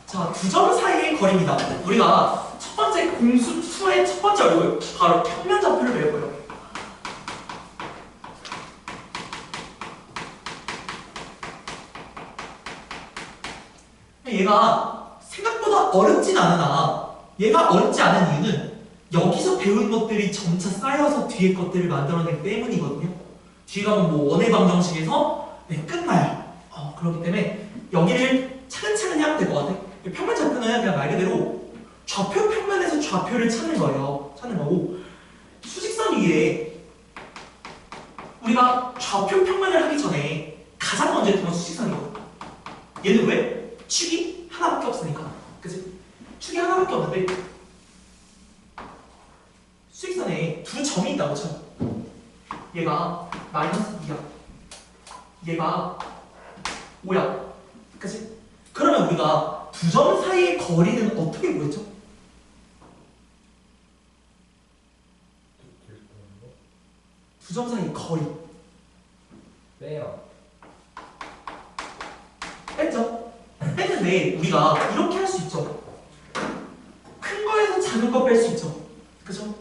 자, 두 점 사이의 거리입니다. 우리가 첫 번째 공수 2의 첫 번째 얼굴, 바로 평면 좌표를 외워요. 얘가 생각보다 어렵진 않으나 얘가 어렵지 않은 이유는 여기서 배운 것들이 점차 쌓여서 뒤에 것들을 만들어내기 때문이거든요. 뒤에 가면 뭐 원의 방정식에서 끝나요. 그렇기 때문에 여기를 차근차근히 하면 될 것 같아요. 평면 좌표는 그냥 말 그대로 좌표 평면에서 좌표를 찾는 거예요. 찾는 거고, 수직선 위에 우리가 좌표 평면을 하기 전에 가장 먼저 했던 건 수직선이거든. 얘는 왜? 축이 하나밖에 없으니까. 그치? 축이 하나밖에 없는데 수직선에 두 점이 있다고 쳐. 얘가 마이너스 2야. 얘가 5야. 그치? 그러면 우리가 두 점 사이의 거리는 어떻게 구했죠? 두 점 사이의 거리 빼요. 뺐죠? 뺐는데 우리가 이렇게 할 수 있죠. 큰 거에서 작은 거 뺄 수 있죠. 그죠?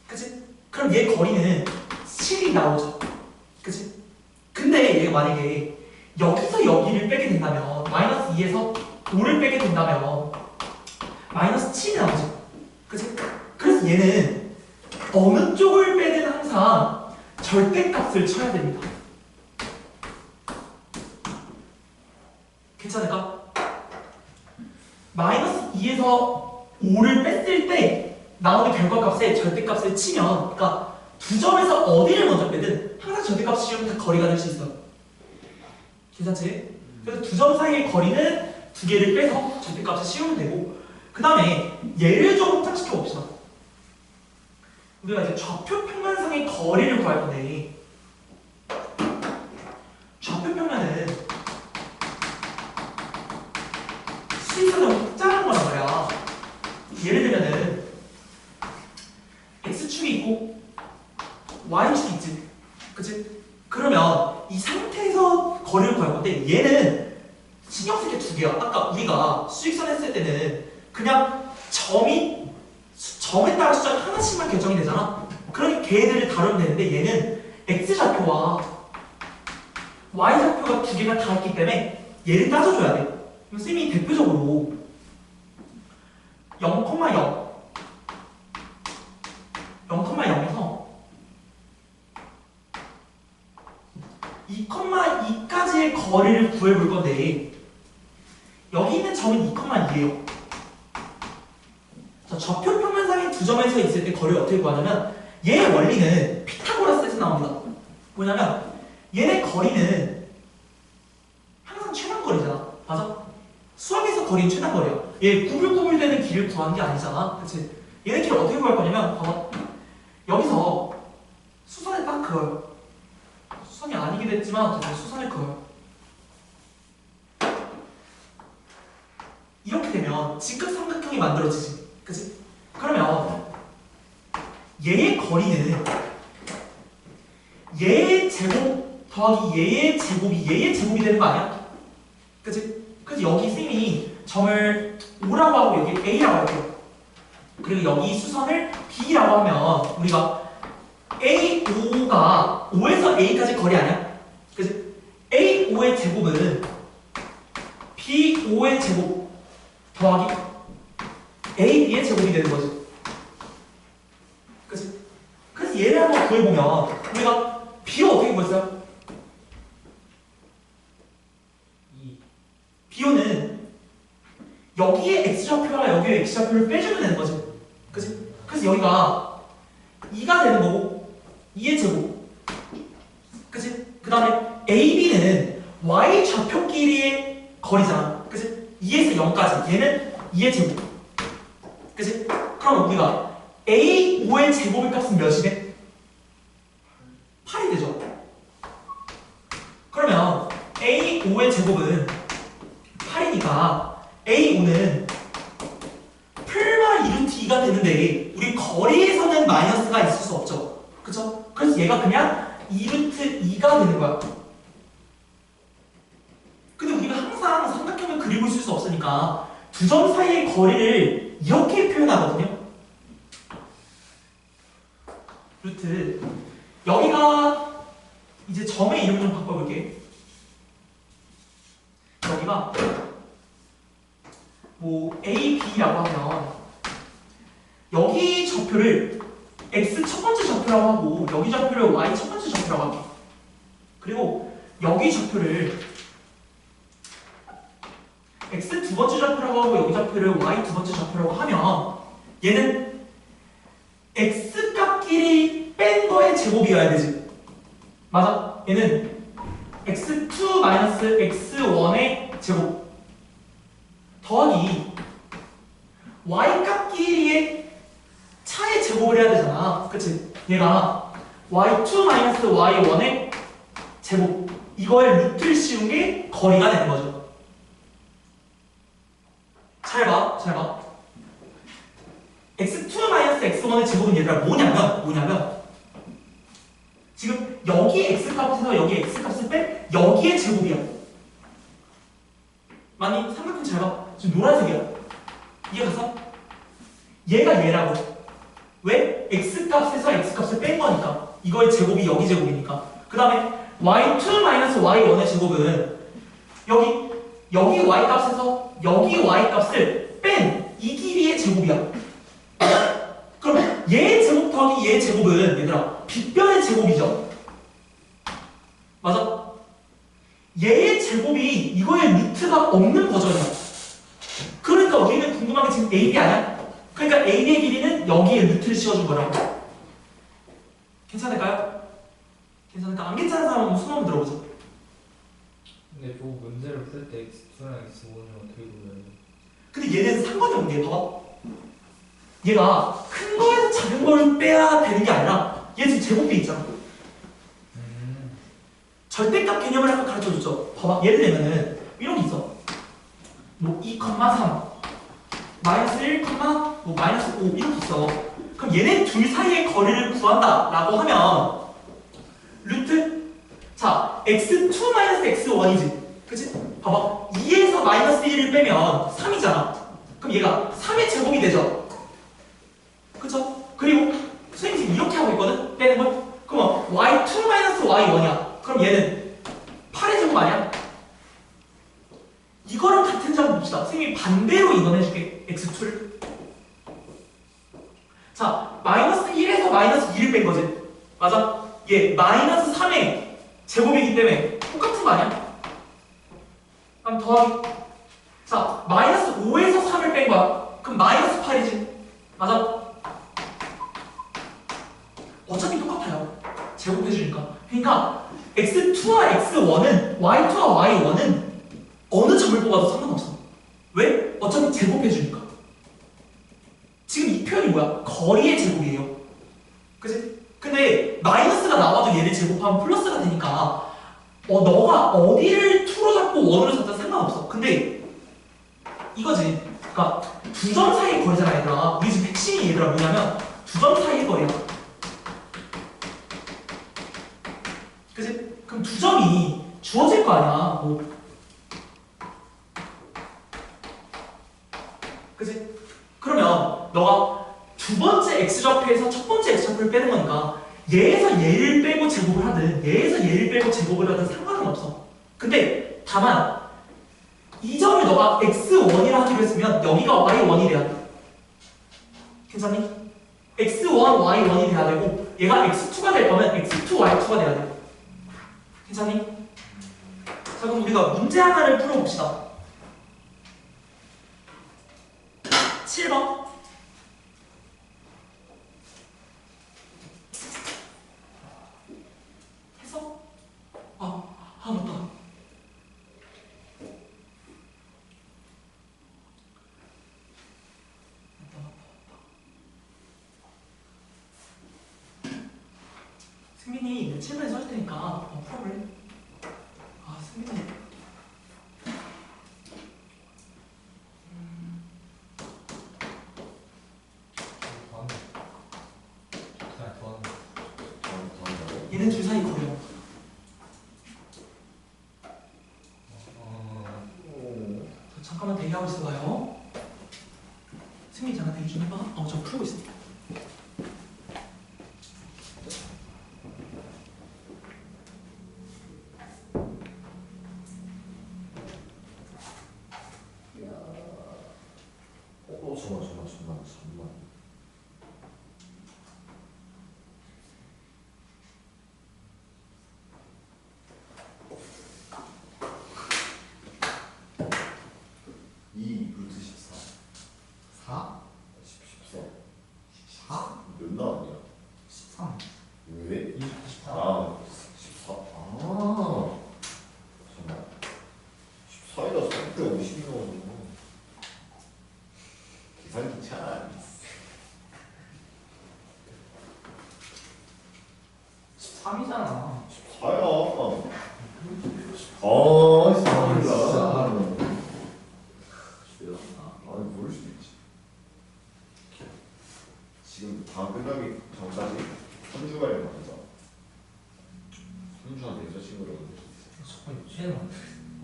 그치? 그럼 얘 거리는 7이 나오죠. 그치? 근데 얘가 만약에 여기서 여기를 빼게 된다면 마이너스 2에서 5를 빼게 된다면 마이너스 7이 나오죠. 그치? 그래서 얘는 어느 쪽을 빼든 항상 절대값을 쳐야 됩니다. 괜찮을까? 마이너스 2에서 5를 뺐을 때 나오는 결과값에 절대값을 치면, 그러니까 두 점에서 어디를 먼저 빼든 항상 절대값을 씌우면 다 거리가 될 수 있어. 괜찮지? 그래서 두 점 사이의 거리는 두 개를 빼서 절대값을 씌우면 되고, 그 다음에 얘를 좀 짝지켜 봅시다. 우리가 이제 좌표 평면상의 거리를 구할 건데, 좌표 평면은 수직선은 확장한 거란 말이야. 예를 들면은 x축이 있고 y축이 있지. 그치? 그러면 이 상태에서 거리를 구할 건데, 얘는 신경 쓸 게 두 개야. 아까 우리가 수직선 했을 때는 그냥 점에 따라 숫자 하나씩만 결정이 되잖아. 그러니 걔들을 다루면 되는데, 얘는 x좌표와 y좌표가 두 개가 다 있기 때문에 얘를 따져줘야 돼. 그럼 쌤이 대표적으로 0,0 0,0에서 2,2까지의 거리를 구해볼 건데, 여기 있는 점은 2,2예요. 자, 좌표 평면상의 두 점에서 있을 때 거리를 어떻게 구하냐면, 얘의 원리는 피타고라스에서 나옵니다. 뭐냐면 얘네 거리는 항상 최단거리잖아. 맞아? 수학에서 거리는 최단거리야. 얘 구불구불되는 길을 구한 게 아니잖아. 그치? 얘네 길을 어떻게 구할 거냐면, 봐봐. 여기서 수선을 딱 그어요. 수선이 아니게 됐지만 수선을 그어요. 이렇게 되면 직각 삼각형이 만들어지지. 그치? 그러면 얘의 거리는 얘의 제곱 더하기 얘의 제곱이 얘의 제곱이 되는 거 아니야? 그치? 그래서 여기 쌤이 점을 O라고 하고 여기 A라고 할게요. 그리고 여기 수선을 B라고 하면 우리가 A, O가 O에서 A까지 거리 아니야? 그치? A, O의 제곱은 B, O의 제곱 더하기 A, B의 제곱이 되는 거지. 그치? 그래서 얘를 한번 구해보면 우리가 B를 어떻게 구했어요? B는 여기에 X좌표와 여기에 X좌표를 빼주면 되는 거지. 그치? 그래서 여기가 2가 되는 거고 2의 제곱. 그치? 그 다음에 AB는 Y좌표끼리의 거리잖아. 그치? 2에서 0까지. 얘는 2의 제곱. 그치? 그럼 우리가 A, 5의 제곱의 값은 몇이 돼? 8이 되죠. 그러면 A, 5의 제곱은 8이니까 A, 5는 풀마 2루트 2가 되는데 우리 거리에서는 마이너스가 있을 수 없죠. 그쵸? 그래서 얘가 그냥 2루트 2가 되는 거야. 근데 우리가 항상 삼각형을 그리고 있을 수 없으니까 두 점 사이의 거리를 이렇게 표현하거든요. 루트 여기가 이제 점의 이름 좀 바꿔볼게. 여기가 뭐 A, B라고 하면 여기 좌표를 X 첫 번째 좌표라고 하고 여기 좌표를 Y 첫 번째 좌표라고 할게. 그리고 여기 좌표를 X 두 번째 좌표라고 하고 여기 좌표를 Y 두 번째 좌표라고 하면 얘는 X 값끼리 뺀 거의 제곱이어야 되지. 맞아? 얘는 x2-x1의 제곱 더하기 y 값끼리의 차의 제곱을 해야 되잖아. 그치? 얘가 y2-y1의 제곱 이거에 루트를 씌운 게 거리가 되는 거죠. 잘 봐, 잘 봐. x2-x1의 제곱은 얘들아 뭐냐면 지금 여기 x값에서 여기 x값을 뺀 여기의 제곱이야. 많이 삼각형 잘 봐. 지금 노란색이야. 이해 갔어? 얘가 얘라고. 왜? x값에서 x값을 뺀 거니까. 이거의 제곱이 여기 제곱이니까. 그 다음에 y2-y1의 제곱은 여기 y값에서 여기 y값을 뺀 이 길이의 제곱이야. 그럼 얘의 제곱 더하기 얘의 제곱은 얘들아 빗변의 제곱이죠. 맞아? 얘의 제곱이 이거의 루트가 없는 버전이야. 그러니까 우리는 궁금한 게 지금 AB 아니야? 그러니까 AB의 길이는 여기에 루트를 씌워준 거라고. 괜찮을까요? 괜찮을까? 안 괜찮은 사람은 손 한번 들어보자. 근데 저 문제를 풀 때 x2랑 x1을 어떻게 구별해? 근데 얘는 상관이 없는 게 봐봐. 얘가 큰 거에서 작은 걸 빼야 되는 게 아니라 얘 지금 제곱비 있잖아. 절대값 개념을 아까 가르쳐줬죠. 봐봐. 예를 들면은 이런 게 있어. 뭐 2,3 마이너스 1, 뭐 마이너스 5 이렇게 있어. 그럼 얘네 둘 사이의 거리를 구한다 라고 하면 루트 자 x2-x1이지. 그치? 봐봐. 2에서 마이너스 1을 빼면 3이잖아. 그럼 얘가 3의 제곱이 되죠. 그쵸? 그리고 선생님이 지금 이렇게 하고 있거든? 빼는 걸? 그러면 y2-y1이야. 그럼 얘는 8의 제곱 아니야? 이거랑 같은 점 봅시다. 선생님이 반대로 이건 해줄게. x2를. 자, 마이너스 1에서 마이너스 2를 뺀 거지. 맞아? 얘 마이너스 3의 제곱이기 때문에 똑같은 거 아니야? 그럼 더하기. 자, 마이너스 5에서 3을 뺀 거야. 그럼 마이너스 8이지. 맞아? 어차피 똑같아요. 제곱해주니까. 그러니까 x2와 x1은 y2와 y1은 어느 점을 뽑아도 상관없어. 왜? 어차피 제곱해주니까. 지금 이 표현이 뭐야? 거리의 제곱이에요. 그치? 근데 마이너스가 나와도 얘를 제곱하면 플러스가 되니까 너가 어디를 2로 잡고 1으로 잡든 상관없어. 근데 이거지. 그러니까 두 점 사이의 거리잖아 얘들아. 우리 지금 핵심이 얘들아 뭐냐면 두 점 사이의 거리야. 그치? 그럼 두 점이 주어질 거 아니야. 뭐. 그치? 그러면 너가 두 번째 x좌표에서 첫 번째 x좌표를 빼는 거니까 얘에서 얘를 빼고 제곱을 하든 얘에서 얘를 빼고 제곱을 하든 상관은 없어. 근데 다만 이 점을 너가 x1이라 하기로 했으면 여기가 y1이 돼야 돼. 괜찮니? x1, y1이 돼야 되고 얘가 x2가 될 거면 x2, y2가 돼야 돼. 괜찮니? 자, 그럼 우리가 문제 하나를 풀어봅시다. 7번. 했어? 맞다. 승민이 7번에 써줄 테니까 풀어볼래? 승민이. 얘네 둘 사이 거리요. 잠깐만 대기하고 있어봐요. 승민이 잠깐 대기 좀 해봐. 저 풀고 있어. 잠깐만. 이 루트 14. 4? 14. 14? 몇 나왔냐? 13. 왜? 14. 아, 14. 아, 잠깐만. 14에다 3대 50이 나오는 거. 계산기 참. 13이잖아. 14야. 아니, 모를 수도 있지. 지금 다 끝나기 전까지 3주간이 맞아. 3주간 여자친구를 만들 수 있어. 정말 유치는 안 돼.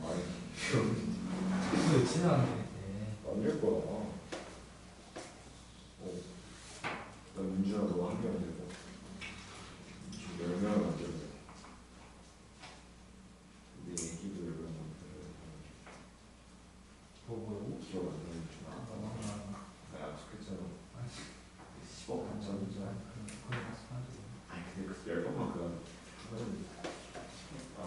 아니, 유치는 안 되는데. 만들 거야. 나 민준아 너 한 명 되고 지금 10명을 만들어야 돼. 우리 애기도 10명 만들어야 돼. 뭐고? 기억 안 나는 줄 알아. 나 약속했잖아. 10억 받자는 아니 근데 그 10번만 그건 아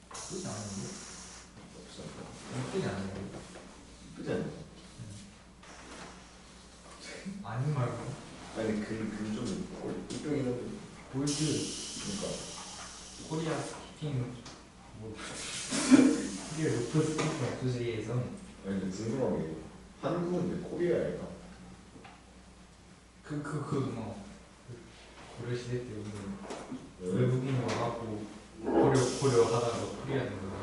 나쁘지 않은데? 없어. 나쁘지 않은데? 이쁘지 않냐? 아닌 말고 아니 그좀 이쁘긴 한데 볼드 그러니까 코리아 스키팅 뭐 코리아 로프 스키팅 주제에서 아니 근데 궁금한 게 한국은 왜 코리아일까? 뭐 고려 시대 때 왜? 외국인이 와갖고 고려하다가 코리아 된 거야.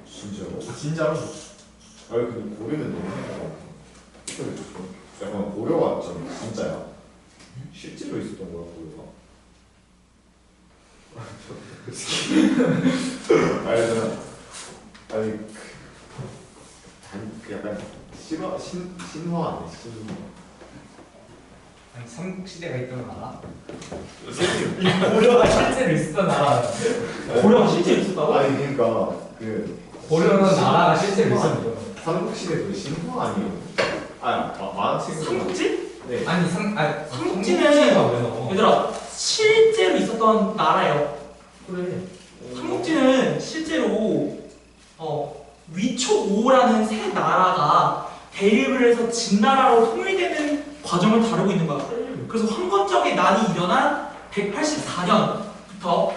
진짜로? 진짜로? 아니 근데 고려는 너무 약간 고려가 좀 진짜야? 실제로 있었던 거야 고려가? 알잖아. 아니 그 약간 신화 아니야 신화. 아니 삼국시대가 있던 나라? 고려가 실제로 있었던 나라. 고려가 실제 있었다고? 아니 그러니까 그 고려는 나라가 실제로 있었던 거야. 삼국시대 그 신화 아니에요? 만화책 삼국지? 네. 아니 삼국지는 삼국지가 왜 넣어? 얘들아 실제로 있었던 나라예요. 그래. 삼국지는 실제로 위촉오라는 새 나라가 대립을 해서 진나라로 통일되는 과정을 다루고 있는 거야. 그래서 황건적의 난이 일어난 184년부터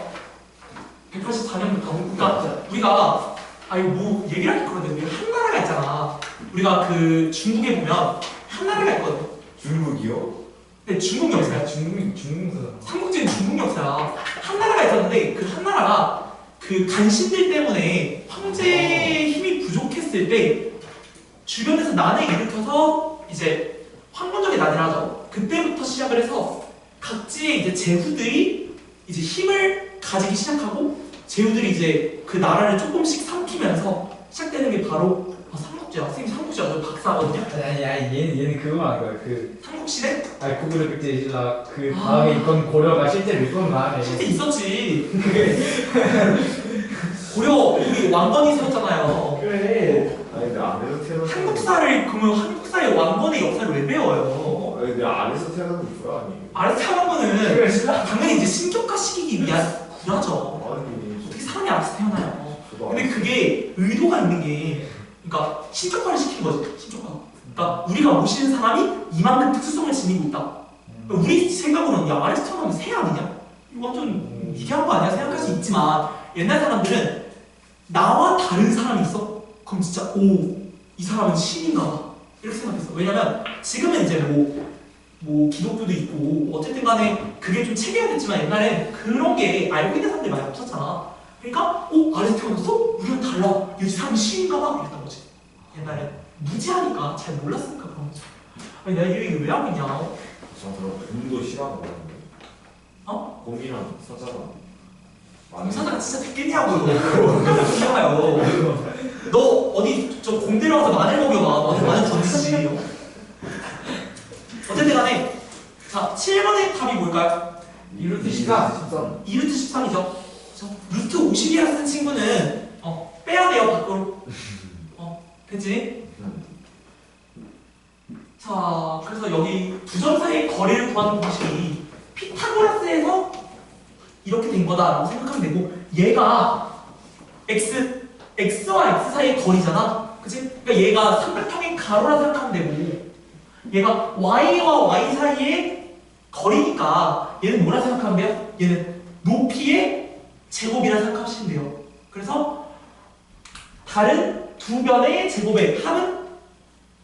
그러니까 우리가 이거 뭐 얘기를 할 게 그런데 우리가 한 나라가 있잖아. 우리가 그 중국에 보면 한 나라가 있거든. 중국이요? 근데 중국 역사야. 중국서잖아. 삼국지는 중국 역사야. 한 나라가 있었는데 그 한 나라가 그 간신들 때문에 황제의 힘이 부족했을 때 주변에서 난을 일으켜서 이제 황건적의 난을 하죠. 그때부터 시작을 해서 각지의 이제 제후들이 이제 힘을 가지기 시작하고 제후들이 이제 그 나라를 조금씩 삼키면서 시작되는 게 바로 삼국지야. 선생님 삼국지야. 저 박사거든요. 아니 얘는 그거 말한 거야. 그 삼국시대? 아니 구글에 그때 있으라 그 다음에 있던 고려가 실제로 있던 나라에 실제 있었지. 그게 고려 우리 왕건이 세웠잖아요. 그래. 아니 근데 안에서 태어난 한국사를 그러면 한국사의 왕건의 역사를 왜 배워요? 아니 근데 안에서 태어난 건 불화 아니에요? 알아서 태어난 거는 그래 신라. 당연히 이제 신격화시키기 위한 구라죠. 아니 어떻게 사람이 알아서 태어나요? 저도 근데 그게 의도가 있는 게 그러니까 신격화를 시키는 거지. 신격화. 그러니까 우리가 모시는 사람이 이만큼 특수성을 지니고 있다. 그러니까 우리 생각으로는 야 아래서 태어나면 새 아니냐? 이거 완전 이상한 거 아니야? 생각할 수 있지만 옛날 사람들은 나와 다른 사람이 있어? 그럼 진짜 이 사람은 신인가 봐. 이렇게 생각했어. 왜냐면 지금은 이제 뭐 기독교도 있고 어쨌든 간에 그게 좀 체계화됐지만 옛날엔 그런 게 알고 있는 사람들이 많이 없었잖아. 그러니까 아래서 태어났어? 우리랑 달라. 이 사람이 신인가 봐. 이랬던 거지. 옛날엔 무지하니까 잘 몰랐으니까 그런 거지. 아니 내가 이 얘기 왜 하고 있냐. 저 그럼 공도 싫어하는 거였는데. 어? 공이랑 서자가. 공사자가 진짜 됐겠냐고요. 귀여워요. 너 어디 저 공대로 와서 마늘 먹여봐. 너한테 마늘 던지지. 어쨌든 간에 자 7번의 답이 뭘까요? 2루트 13. 2루트 13이죠. 루트 50이라 쓴 친구는 빼야 돼요 밖으로. 됐지? 자 그래서 여기 두 점 사이의 거리를 구하는 공식이 피타고라스에서 이렇게 된 거다라고 생각하면 되고 얘가 x와 x 사이의 거리잖아. 그치? 그러니까 얘가 삼각형의 가로라 생각하면 되고 얘가 y와 y 사이의 거리니까 얘는 뭐라 생각하면 돼요? 얘는 높이의 제곱이라 생각하시면 돼요. 그래서 다른 두 변의 제곱의 합은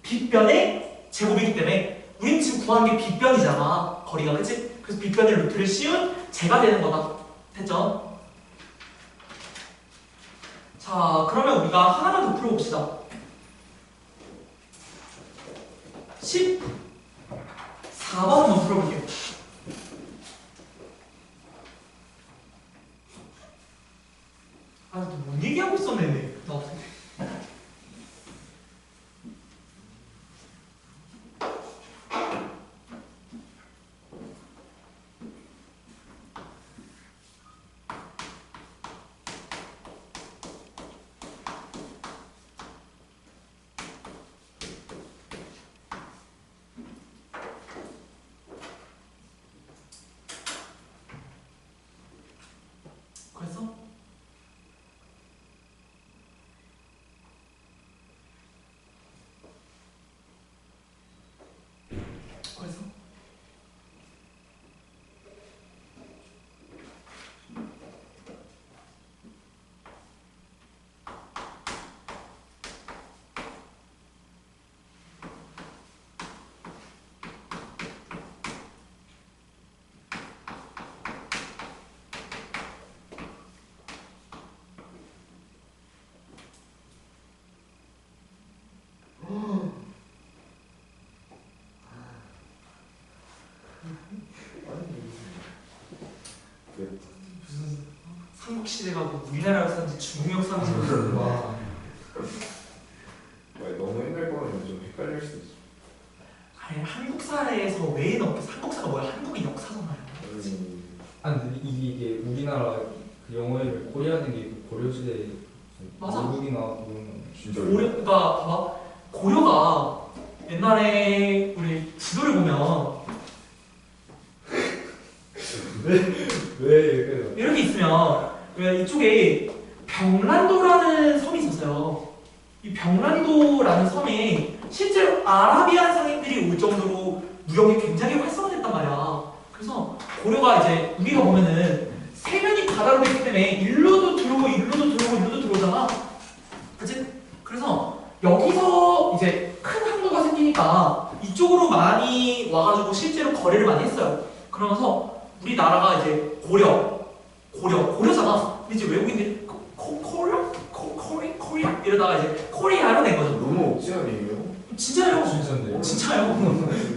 빗변의 제곱이기 때문에 우린 지금 구한 게 빗변이잖아. 거리가. 그치? 그래서 빗변의 루트를 씌운 제가 되는 거다. 됐죠? 자 그러면 우리가 하나만 더 풀어봅시다. 14번 한번 풀어볼게요. 아, 또 뭔 얘기하고 있었네. 나 없는데. 그래서 무슨 삼국시대 가고 우리나라에서 산지 중국 산지 와. 너무 옛날 거는 좀 헷갈릴 수도 있어. 아니 한국사에서 외에는 없고 한국사가 뭐야? 한국의 역사잖아요. 아니 근데 이게 우리나라 그 영어를 고려하는 게 그 고려시대 맞아. 미국이나 그런 진짜 그러니까 봐봐 고려가 옛날에 우리 지도를 보면 왜 이렇게 이렇게 있으면 왜 이쪽에 병란도라는 섬이 있었어요. 이 병란도라는 섬에 실제로 아라비안 상인들이 올 정도로 무역이 굉장히 활성화됐단 말이야. 그래서 고려가 이제 우리가 보면은 세면이 바다로 됐기 때문에 일로도 들어오고 일로도 들어오고 일로도 들어오잖아. 그치? 그래서 여기서 이제 큰 항로가 생기니까 이쪽으로 많이 와가지고 실제로 거래를 많이 했어요. 그러면서 우리나라가 이제 고려잖아. 근데 이제 외국인들이 코리아 이러다가 이제 코리아로 된 거죠. 너무 억지 아니에요? 진짜요? 진짜인데? 진짜요?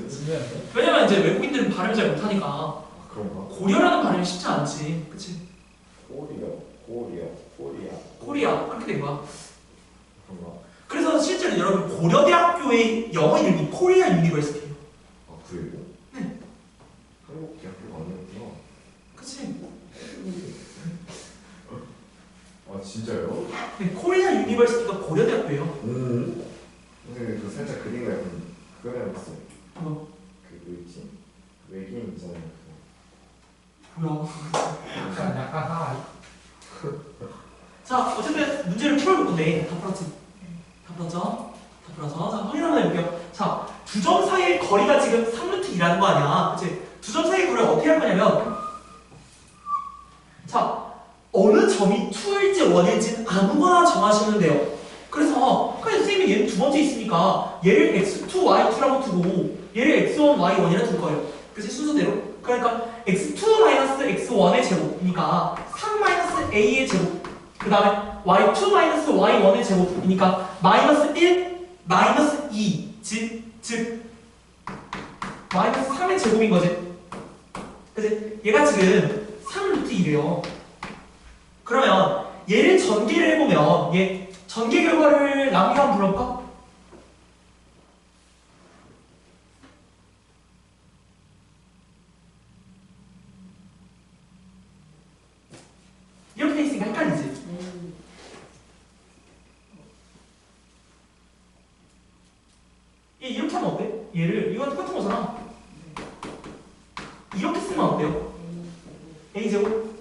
진짜인데? 왜냐면 이제 외국인들은 발음을 잘 못하니까 그런가? 고려라는 발음이 쉽지 않지. 그치? 코리아 그렇게 된 거야. 그런가? 그래서 실제로 여러분 고려대학교의 영어 이름이 코리아 유니버시티예요. 아 그래요? 네. 한국 대학교가 아니었구나. 그치? 아 진짜요? 네, 코리아 유니버시티가 고려대학교예요. 선생님 그 살짝 그린 거 약간 그거 해봤어요. 뭐? 그거 있지? 외계인 있잖아요. 뭐야? 약간 하이. 자, 어쨌든 문제를 풀어볼 건데 다 풀었지? 다 풀었죠? 다 풀어서 자 확인 한번 해볼게요. 자, 두 점 사이의 거리가 지금 3루트 2라는 거 아니야? 그치? 두 점 사이의 거리를 어떻게 할 거냐면 자, 어느 점이 2일지 1일지는 아무거나 정하시면 돼요. 그래서 그냥 선생님이 얘는 두 번째 있으니까 얘를 x2, y2라고 두고 얘를 x1, y1이라 둘 거예요. 그치? 순서대로. 그러니까 x2-x1의 제곱이니까 3-a의 제곱 그 다음에 y2-y1의 제곱이니까 -1, -2 즉 마이너스 3의 3의 제곱인 거지. 그치? 얘가 지금 3루트 1이에요. 그러면 얘를 전개를 해보면 얘 전개 결과를 남겨 한번 불러볼까? 이렇게 돼 있으니까 헷갈리지? 얘 이렇게 하면 어때? 얘를 이건 똑같은 거잖아. 이렇게 쓰면 어때요? A제곱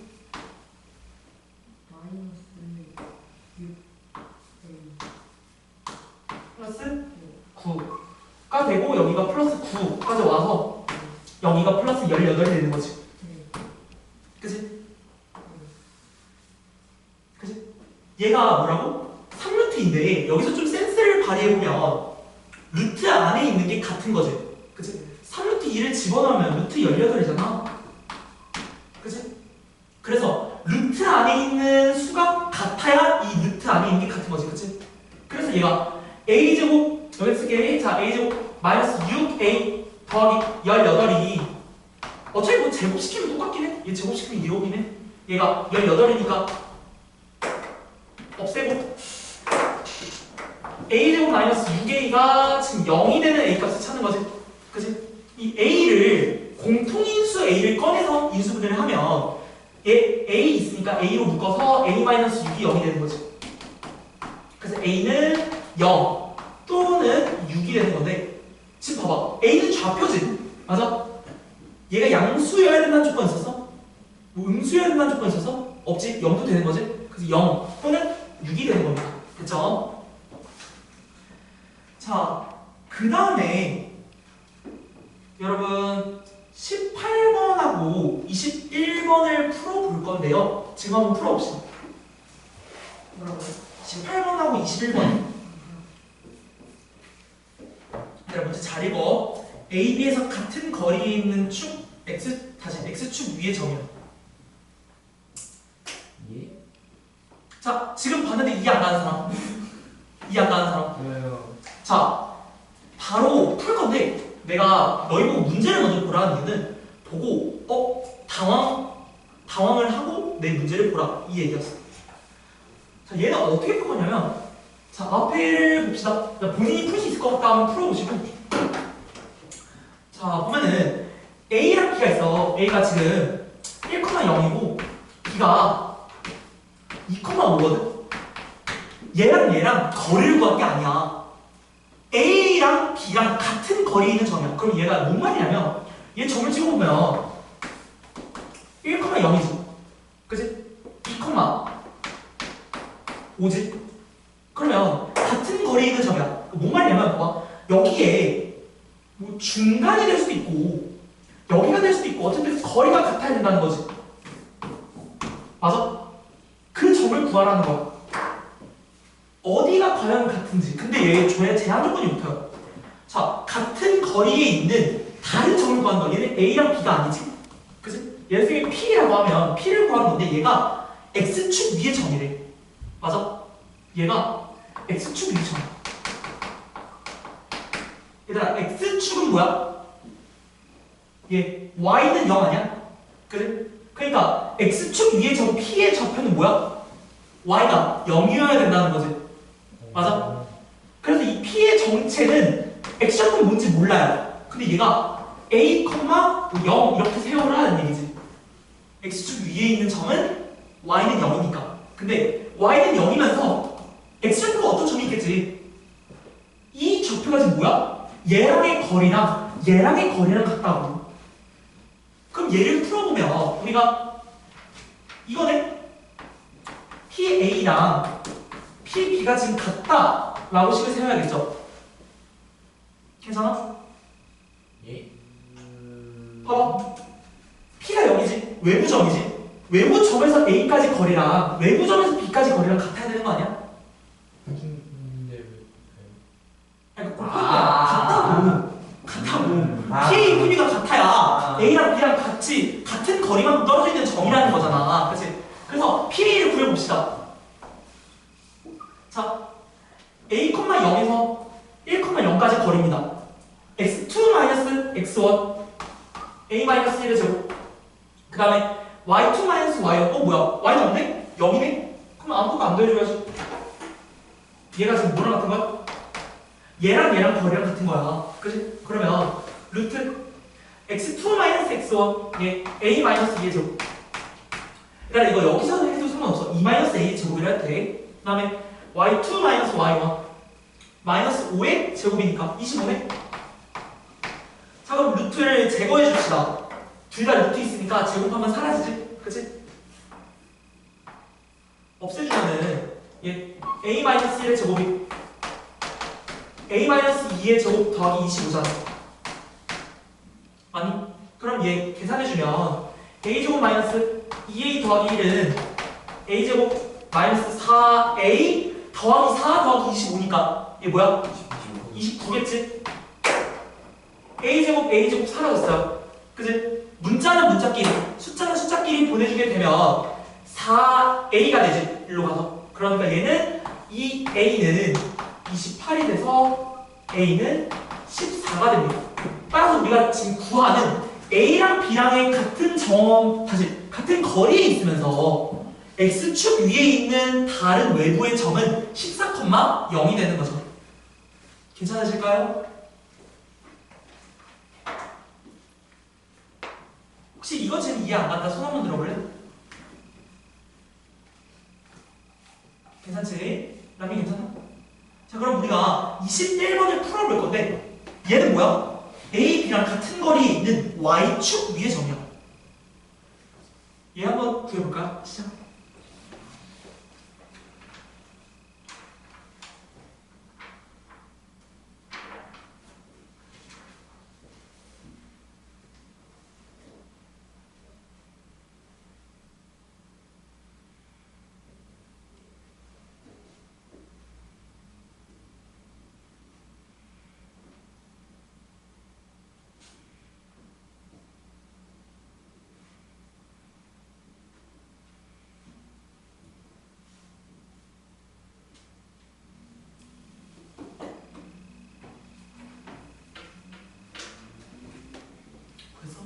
플러스 9가 되고 여기가 플러스 9까지 와서 여기가 플러스 18이 되는 거지. 그치? 그치? 얘가 뭐라고? 3루트인데 여기서 좀 센스를 발휘해보면 루트 안에 있는 게 같은 거지. 그치? 3루트 2를 집어넣으면 루트 18이잖아. 그치? 그래서 루트 안에 있는 수가 같아야 이 루트 안에 있는 게 같은 거지. 그치? 그래서 얘가 a제곱 여기 쓸게. 자, a제곱 마이너스 6a 더하기 18이 어차피 뭐 제곱시키면 똑같긴 해. 얘 제곱시키면 2이긴 해. 얘가 18이니까 없애고 a제곱 마이너스 6a가 지금 0이 되는 a 값을 찾는 거지. 그치? 이 a를 공통인수 a를 꺼내서 인수분해를 하면 얘 a 있으니까 a로 묶어서 a 마이너스 6이 0이 되는 거지. 그래서 a는 0 또는 6이 되는 건데 지금 봐봐. a는 좌표지. 맞아? 얘가 양수여야 된다는 조건이 있었어? 뭐 음수여야 된다는 조건이 있었어? 없지? 0도 되는 거지? 그래서 0 또는 6이 되는 겁니다. 그쵸? 자, 그 다음에 여러분 18번하고 21번을 풀어볼 건데요. 지금 한번 풀어봅시다. 뭐라고요? 18번하고 21번. 얘들아 먼저 잘 읽어. AB에서 같은 거리에 있는 축 X축 위의 점이야. 예? 자, 지금 봤는데 이해 안 가는 사람? 이해 안 가는 사람? 왜요? 자, 바로 풀 건데 내가 너희 보고 문제를 먼저 보라는 이유는 보고 당황을 하고 내 문제를 보라 이 얘기였어. 자, 얘는 어떻게 풀 거냐면 자, 앞에를 봅시다. 자, 본인이 풀 수 있을 것 같다 하면 풀어보시고 자, 보면은 A랑 B가 있어. A가 지금 1,0이고 B가 2,5거든. 얘랑 거리를 구한 게 아니야. A랑 B랑 같은 거리에 있는 점이야. 그럼 얘가 뭔 말이냐면 얘 점을 찍어보면 1,0이지. 그치? 2,5지? 그러면 같은 거리에 있는 점이야. 뭔 말이냐면 봐봐. 여기에 뭐 중간이 될 수도 있고 여기가 될 수도 있고 어쨌든 거리가 같아야 된다는 거지. 맞아? 그 점을 구하라는 거야. 어디가 과연 같은지. 근데 얘 제한 조건이 붙어요. 자, 같은 거리에 있는 다른 점을 구하는 거야. 얘는 A랑 B가 아니지? 그치? 예를 들면 P라고 하면 P를 구하는 건데 얘가 X축 위의 점이래. 맞아? 얘가 X축 위의 점. 얘들아, X축은 뭐야? 얘 Y는 0 아니야? 그래? 그러니까 X축 위의 점 P의 좌표는 뭐야? Y가 0이어야 된다는 거지. 맞아? 그래서 이 P의 정체는 X좌표는 뭔지 몰라요. 근데 얘가 A, 0 이렇게 세우라는 얘기지. X축 위에 있는 점은 Y는 0이니까. 근데 Y는 0이면서 X좌표가 어떤 점이 있겠지? 이 좌표가 지금 뭐야? 얘랑의 거리랑 얘랑의 거리랑 같다고. 그럼 얘를 풀어보면 우리가 이거는 PA랑 PB가 지금 같다라고 식을 세워야겠죠? 괜찮아? 예? 봐봐. P가 0이지? 외부점이지? 외부점에서 A까지 거리랑 외부점에서 B까지 거리랑 같아야 되는 거 아니야? 근데 왜? 아니, 같다고. PA, PB가 같아야 A랑 B랑 같은 거리만큼 떨어져 있는 점이라는 거잖아. 그치? 그래서 PA를 구해봅시다. 자, A, 0에서 1,0까지 거리입니다. x2 X1 a-1의 제곱 그 다음에 y2 마이너스 y1 뭐야 y는 없네? 0이네? 그럼 아무것도 안 더해줘야지. 얘가 지금 뭐랑 같은 거야? 얘랑 거리랑 같은 거야. 그치? 그러면 루트 x2 마이너스 x1 얘 a 마이너스 2의 제곱 그러니까 이거 여기서 해도 상관없어. 2 마이너스 a의 제곱이라 해도 돼. 그 다음에 y2 마이너스 y1 마이너스 5의 제곱이니까 25네? 자 그럼 루트를 제거해 줍시다. 둘 다 루트 있으니까 제곱하면 사라지지? 그치? 없애주면은 얘 a-1의 제곱이 a-2의 제곱 더하기 25잖아. 아니? 그럼 얘 계산해주면 a제곱 마이너스 2a 더하기 1은 a제곱 마이너스 4a 더하기 4 더하기 25니까 얘 뭐야? 29겠지? a제곱 사라졌어요. 그치? 문자는 문자끼리, 숫자는 숫자끼리 보내주게 되면 4a가 되지. 일로 가서. 그러니까 얘는 이 a는 28이 돼서 a는 14가 됩니다. 따라서 우리가 지금 구하는 a랑 b랑의 같은 거리에 있으면서 x축 위에 있는 다른 외부의 점은 14,0이 되는 거죠. 괜찮으실까요? 혹시 이거 지금 이해 안 갔다 손 한번 들어볼래? 괜찮지? 남이 괜찮아? 자 그럼 우리가 21번을 풀어볼 건데 얘는 뭐야? A, B랑 같은 거리에 있는 Y축 위의 점이야. 얘 한번 구해볼까요? 시작. 그래서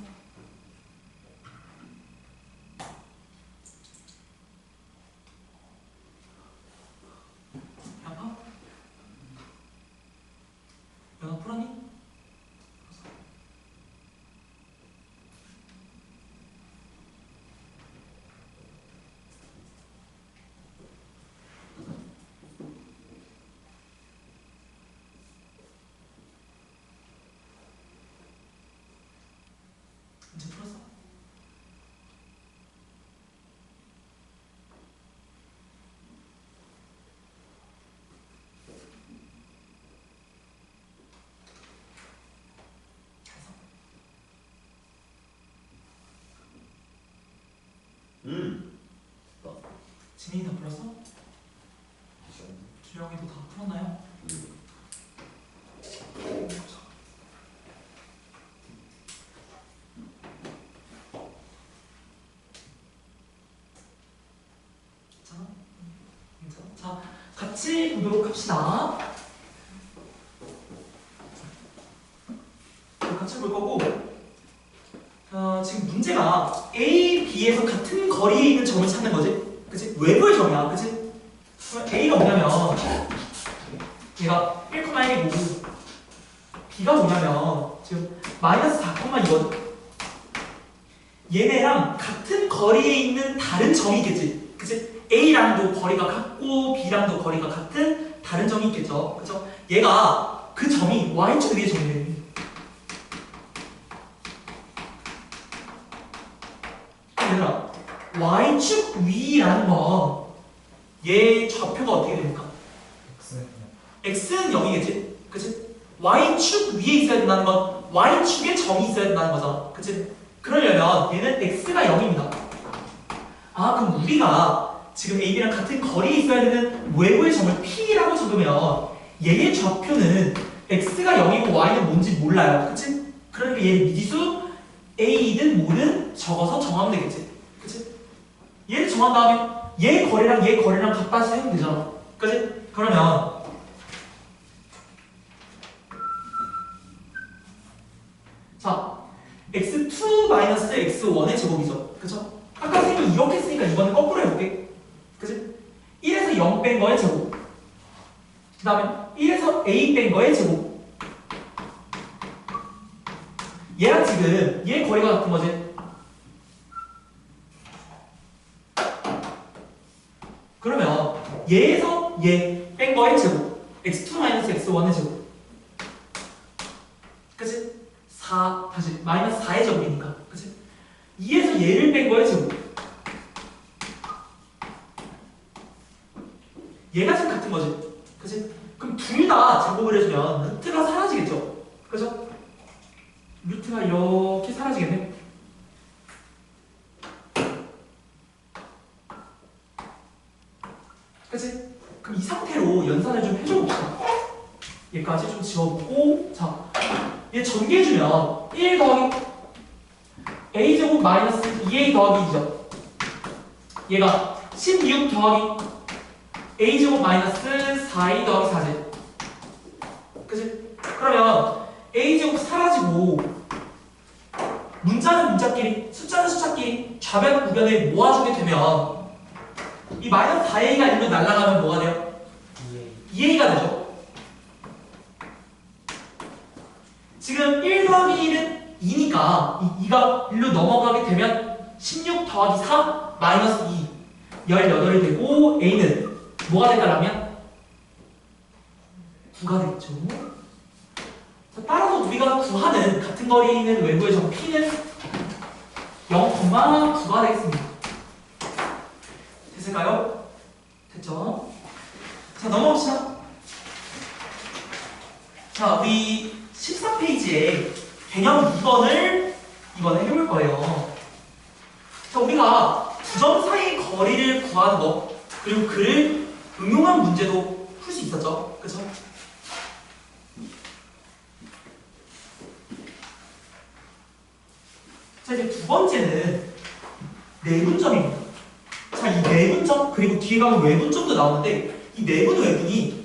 아파? 연아 풀었니? 이제 풀었어? 잘했어. 지민이 다 풀었어? 주영이도 다 풀었나요? 괜찮아? 괜찮아? 자, 같이 보도록 합시다. 같이 볼 거고, 지금 문제가 A, B에서 같은 거리에 있는 점을 찾는 거지? 그치? 외부의 점이야, 그치? 그럼 A가 뭐냐면, 얘가 1,1이고, B가 뭐냐면, 지금 마이너스 4,2거든? 얘네랑 같은 거리에 있는 다른 점이 있겠지? 그치? A랑도 거리가 같고, B랑도 거리가 같은 다른 점이 있겠죠? 그쵸? 얘가, 그 점이 Y축 위의 점이래. 얘들아, Y축 위라는 건 얘 좌표가 어떻게 됩니까? X는 0이겠지? 그치? Y축 위에 있어야 된다는 건 Y축에 점이 있어야 된다는 거잖아. 그치? 그러려면 얘는 X가 0입니다. 아, 그럼 우리가 지금 AB랑 같은 거리에 있어야 되는 외부의 점을 P라고 적으면 얘의 좌표는 X가 0이고 Y는 뭔지 몰라요. 그치? 그러니까 얘는 미지수 A든 뭐든 적어서 정하면 되겠지. 그치? 얘를 정한 다음에 얘 거리랑 갖다 세우면 되잖아. 그치? 그러면 자, x2 마이너스 x1의 제곱이죠. 그쵸? 아까 선생님이 이렇게 했으니까 이번엔 거꾸로 해볼게. 그치? 1에서 0 뺀 거의 제곱. 그 다음에 1에서 a 뺀 거의 제곱. 얘랑 지금 얘 거리가 같은 거지. 그러면 얘에서 얘 뺀 거의 제곱. x2 마이너스 x1의 제곱. 그치? 4 다시 마이너스 4의 제곱이니까. 그치? 2에서 얘를 뺀 거의 제곱. 얘가 지금 같은 거지. 그치? 그럼 둘 다 제곱을 해주면 루트가 사라지겠죠? 그죠? 루트가 이렇게 사라지겠네? 그치? 그럼 이 상태로 연산을 좀 해줘봅시다. 얘까지 좀 지워보고, 자, 얘 전개해주면 1 더하기 a제곱 마이너스 2a 더하기 2죠. 얘가 16 더하기 a제곱 마이너스 4a 더하기 4제. 그치? 그러면 a제곱 사라지고 문자는 문자끼리 숫자는 숫자끼리 좌변 우변을 모아주게 되면 이 마이너스 4a가 1로 날아가면 뭐가 돼요? 2a가 되죠. 지금 1 더하기 1은 2니까 이 2가 1로 넘어가게 되면 16 더하기 4 마이너스 2 18이 되고 a는 뭐가 될까라면 9가 되겠죠. 자, 따라서 우리가 구하는 같은 거리에 있는 외부의 점 P는 0,9가 되겠습니다. 됐을까요? 됐죠? 자, 넘어갑시다. 자, 우리 14페이지에 개념 2번을 이번에 해볼 거예요. 자, 우리가 두 점 사이의 거리를 구하는 거 그리고 그를 응용한 문제도 풀 수 있었죠? 그쵸? 자, 이제 두 번째는 내분점입니다. 자, 이 내분점 그리고 뒤에 가면 외분점도 나오는데 이 내분 외분이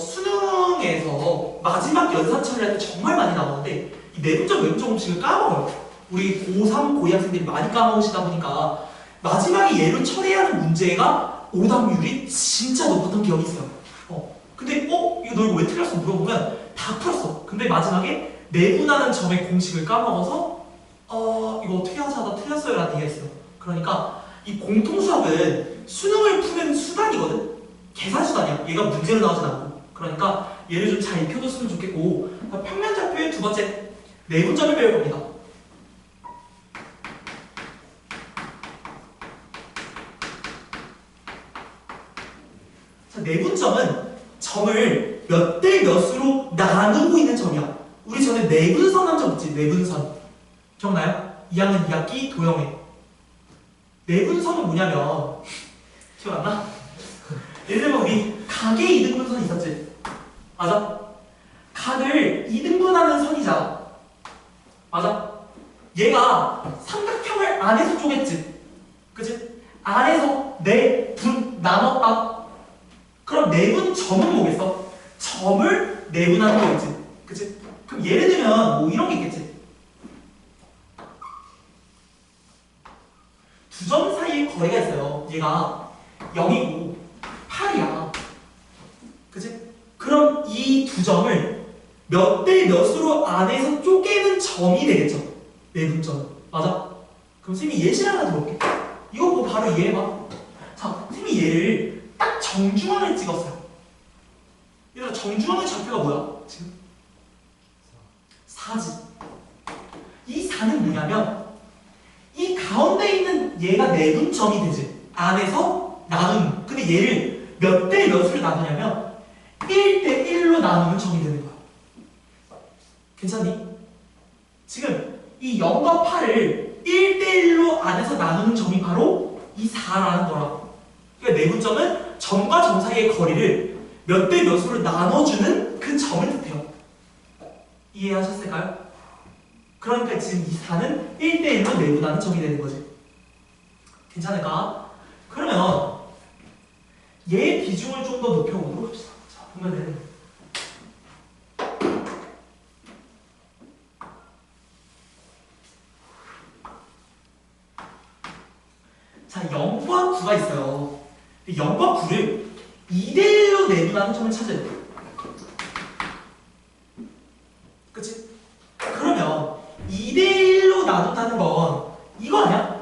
수능에서 마지막 연산 처리할 때 정말 많이 나오는데 이 내분점 외분점 공식을 까먹어요. 우리 고3, 고2 학생들이 많이 까먹으시다 보니까 마지막에 얘를 처리해야 하는 문제가 오답률이 진짜 높았던 기억이 있어요. 근데 이거 너 이거 왜 틀렸어? 물어보면 다 풀었어. 근데 마지막에 내분하는 점의 공식을 까먹어서 이거 어떻게 하자 나 틀렸어요 라는 얘기가 있어요. 그러니까 이 공통수학은 수능을 푸는 수단이거든. 계산 수단이야. 얘가 문제로 나오진 않고. 그러니까 얘를 좀 잘 익혀뒀으면 좋겠고, 평면좌표의 두 번째 내분점을 배울 겁니다. 자, 내분점은 점을 몇 대 몇으로 나누고 있는 점이야. 우리 전에 내분선 한 적 있지? 내분선 기억나요? 2학년 2학기 도형에 내분선은 뭐냐면 기억 안 나? 예를 들면 우리 각의 이등분선 있었지? 맞아? 각을 이등분하는 선이잖아. 맞아? 얘가 삼각형을 안에서 쪼갰지? 그치? 안에서 내분 나눴다. 그럼 내분점은 뭐겠어? 점을 내분하는 거겠지? 그치? 그럼 예를 들면 뭐 이런 게 있겠지? 두 점 사이에 거리가 있어요. 얘가 0이고 8이야. 그치? 그럼 이 두 점을 몇 대 몇으로 안에서 쪼개는 점이 되겠죠? 내분점. 맞아? 그럼 선생님이 예시를 하나 들어볼게. 이거 보고 바로 이해해봐. 자, 선생님이 얘를 딱 정중앙을 찍었어요. 얘들아, 정중앙의 좌표가 뭐야? 지금? 4지. 이 4는 뭐냐면 이 가운데 있는 얘가 내분점이 되지. 안에서 나누는. 근데 얘를 몇 대 몇으로 나누냐면 1대 1로 나누는 점이 되는 거야. 괜찮니? 지금 이 0과 8을 1대 1로 안에서 나누는 점이 바로 이 4라는 거라고. 그러니까 내분점은 점과 점 사이의 거리를 몇 대 몇으로 나눠주는 그 점을 뜻해요. 이해하셨을까요? 그러니까 지금 이 4는 1대 1로 내분하는 점이 되는 거지. 괜찮을까? 그러면 얘의 비중을 좀 더 높여보도록 합시다. 자, 보면은 자, 0과 9가 있어요. 0과 9를 2대1로 내분하는 점을 찾아야 돼. 그치? 그러면 2대1로 나눈다는 건 이거 아니야?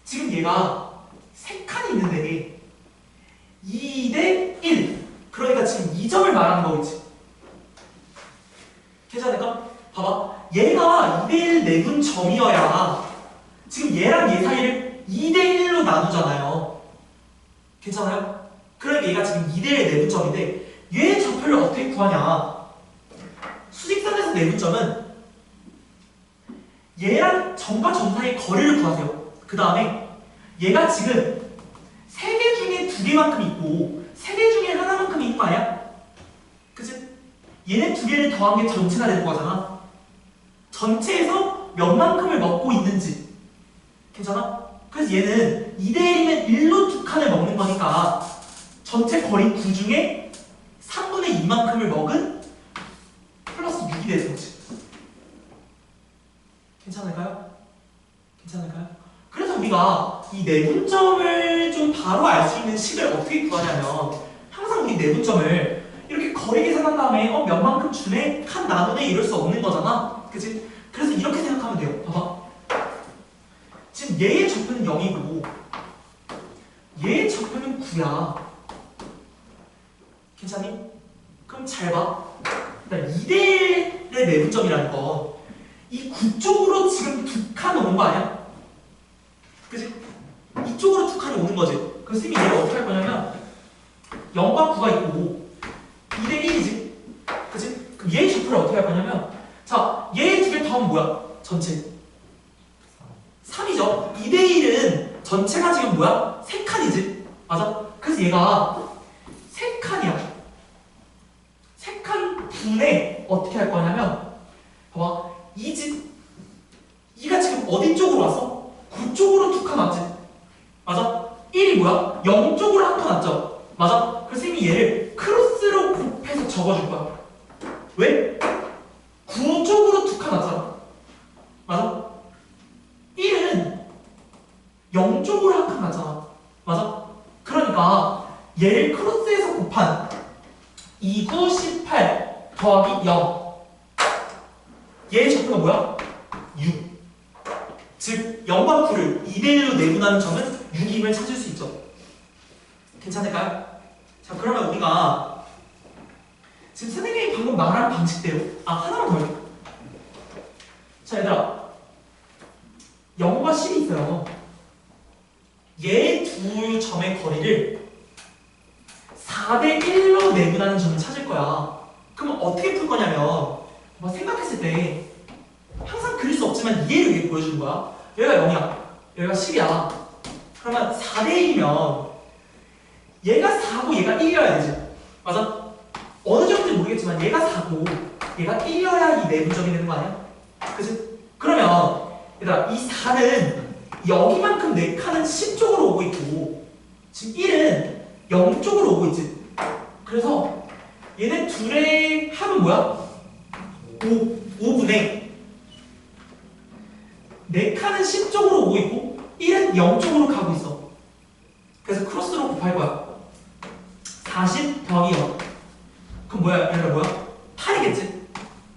지금 얘가 3칸이 있는데 2대1 그러니까 지금 2점을 말하는 거겠지. 괜찮을까? 봐봐. 얘가 2대1 내분 점이어야 지금 얘랑 얘 사이를 2대1로 나누잖아요. 괜찮아요? 그러니까 얘가 지금 2대1 내분점인데 얘의 좌표를 어떻게 구하냐? 수직선에서 내분점은 얘랑 점과 점 사이의 거리를 구하세요. 그 다음에 얘가 지금 3개 중에 2개만큼 있고 3개 중에 하나만큼 있는 거 아니야? 그치? 얘네 2개를 더한 게 전체가 되는 거잖아. 전체에서 몇 만큼을 먹고 있는지. 괜찮아? 그래서 얘는 2대1이면 1로 2칸을 먹는 거니까 전체 거리 9 중에 3분의 2만큼을 먹은 플러스 6이 되는 거지. 괜찮을까요? 괜찮을까요? 그래서 우리가 이 내분점을 좀 바로 알 수 있는 식을 어떻게 구하냐면 항상 우리 내분점을 이렇게 거리 계산한 다음에 몇 만큼 주네? 칸 나누네? 이럴 수 없는 거잖아. 그치? 그래서 이렇게 생각하면 돼요. 봐봐. 지금 얘의 좌표는 0이고 얘의 좌표는 9야. 괜찮니? 그럼 잘 봐. 2대1의 내분점이라는 건 이 9 쪽으로 지금 2칸 오는 거 아니야? 그치? 이쪽으로 2칸이 오는 거지. 그래서 쌤이 얘를 어떻게 할 거냐면 0과 9가 있고 2대1이지. 그치? 그럼 얘의 좌표를 어떻게 할 거냐면 자, 얘 두 개 더하면 뭐야? 전체 3이죠. 2대1은 전체가 지금 뭐야? 3칸이지. 맞아? 그래서 얘가 3칸이야. 3칸 분에 어떻게 할 거냐면 봐봐. 2지. 2가 지금 어디 쪽으로 왔어? 9 쪽으로 2칸 왔지. 맞아? 1이 뭐야? 0 쪽으로 한 칸 왔죠. 맞아? 그래서 쌤이 얘를 크로스로 곱해서 적어줄 거야. 왜? 9 쪽으로 2칸 왔잖아. 맞아? 1은 0 쪽으로 한 칸 갔잖아. 맞아? 그러니까 얘를 크로스해서 곱한 2, 9, 18 더하기 0 얘의 좌표가 뭐야? 6. 즉 0과 9를 2대1로 내분하는 점은 6임을 찾을 수 있죠. 괜찮을까요? 자, 그러면 우리가 지금 선생님이 방금 말한 방식대로 하나만 더 할게요. 자, 얘들아 0과 10이 있어요. 얘 두 점의 거리를 4대1로 내분하는 점을 찾을 거야. 그럼 어떻게 풀 거냐면 생각했을 때 항상 그릴 수 없지만 이해를 위해 보여주는 거야. 얘가 0이야. 얘가 10이야. 그러면 4대1이면 얘가 4고 얘가 1이어야 되지. 맞아? 어느 점인지 모르겠지만 얘가 4고 얘가 1이어야 이 내분점이 되는 거 아니야? 그치? 그러면 얘들아 이 4는 여기만큼 4칸은 10쪽으로 오고 있고 지금 1은 0쪽으로 오고 있지. 그래서 얘네 둘의 합은 뭐야? 5분의 4칸은 10쪽으로 오고 있고 1은 0쪽으로 가고 있어. 그래서 크로스로 곱할 거야. 40 더하기 0 그럼 뭐야? 얘가 뭐야? 8이겠지?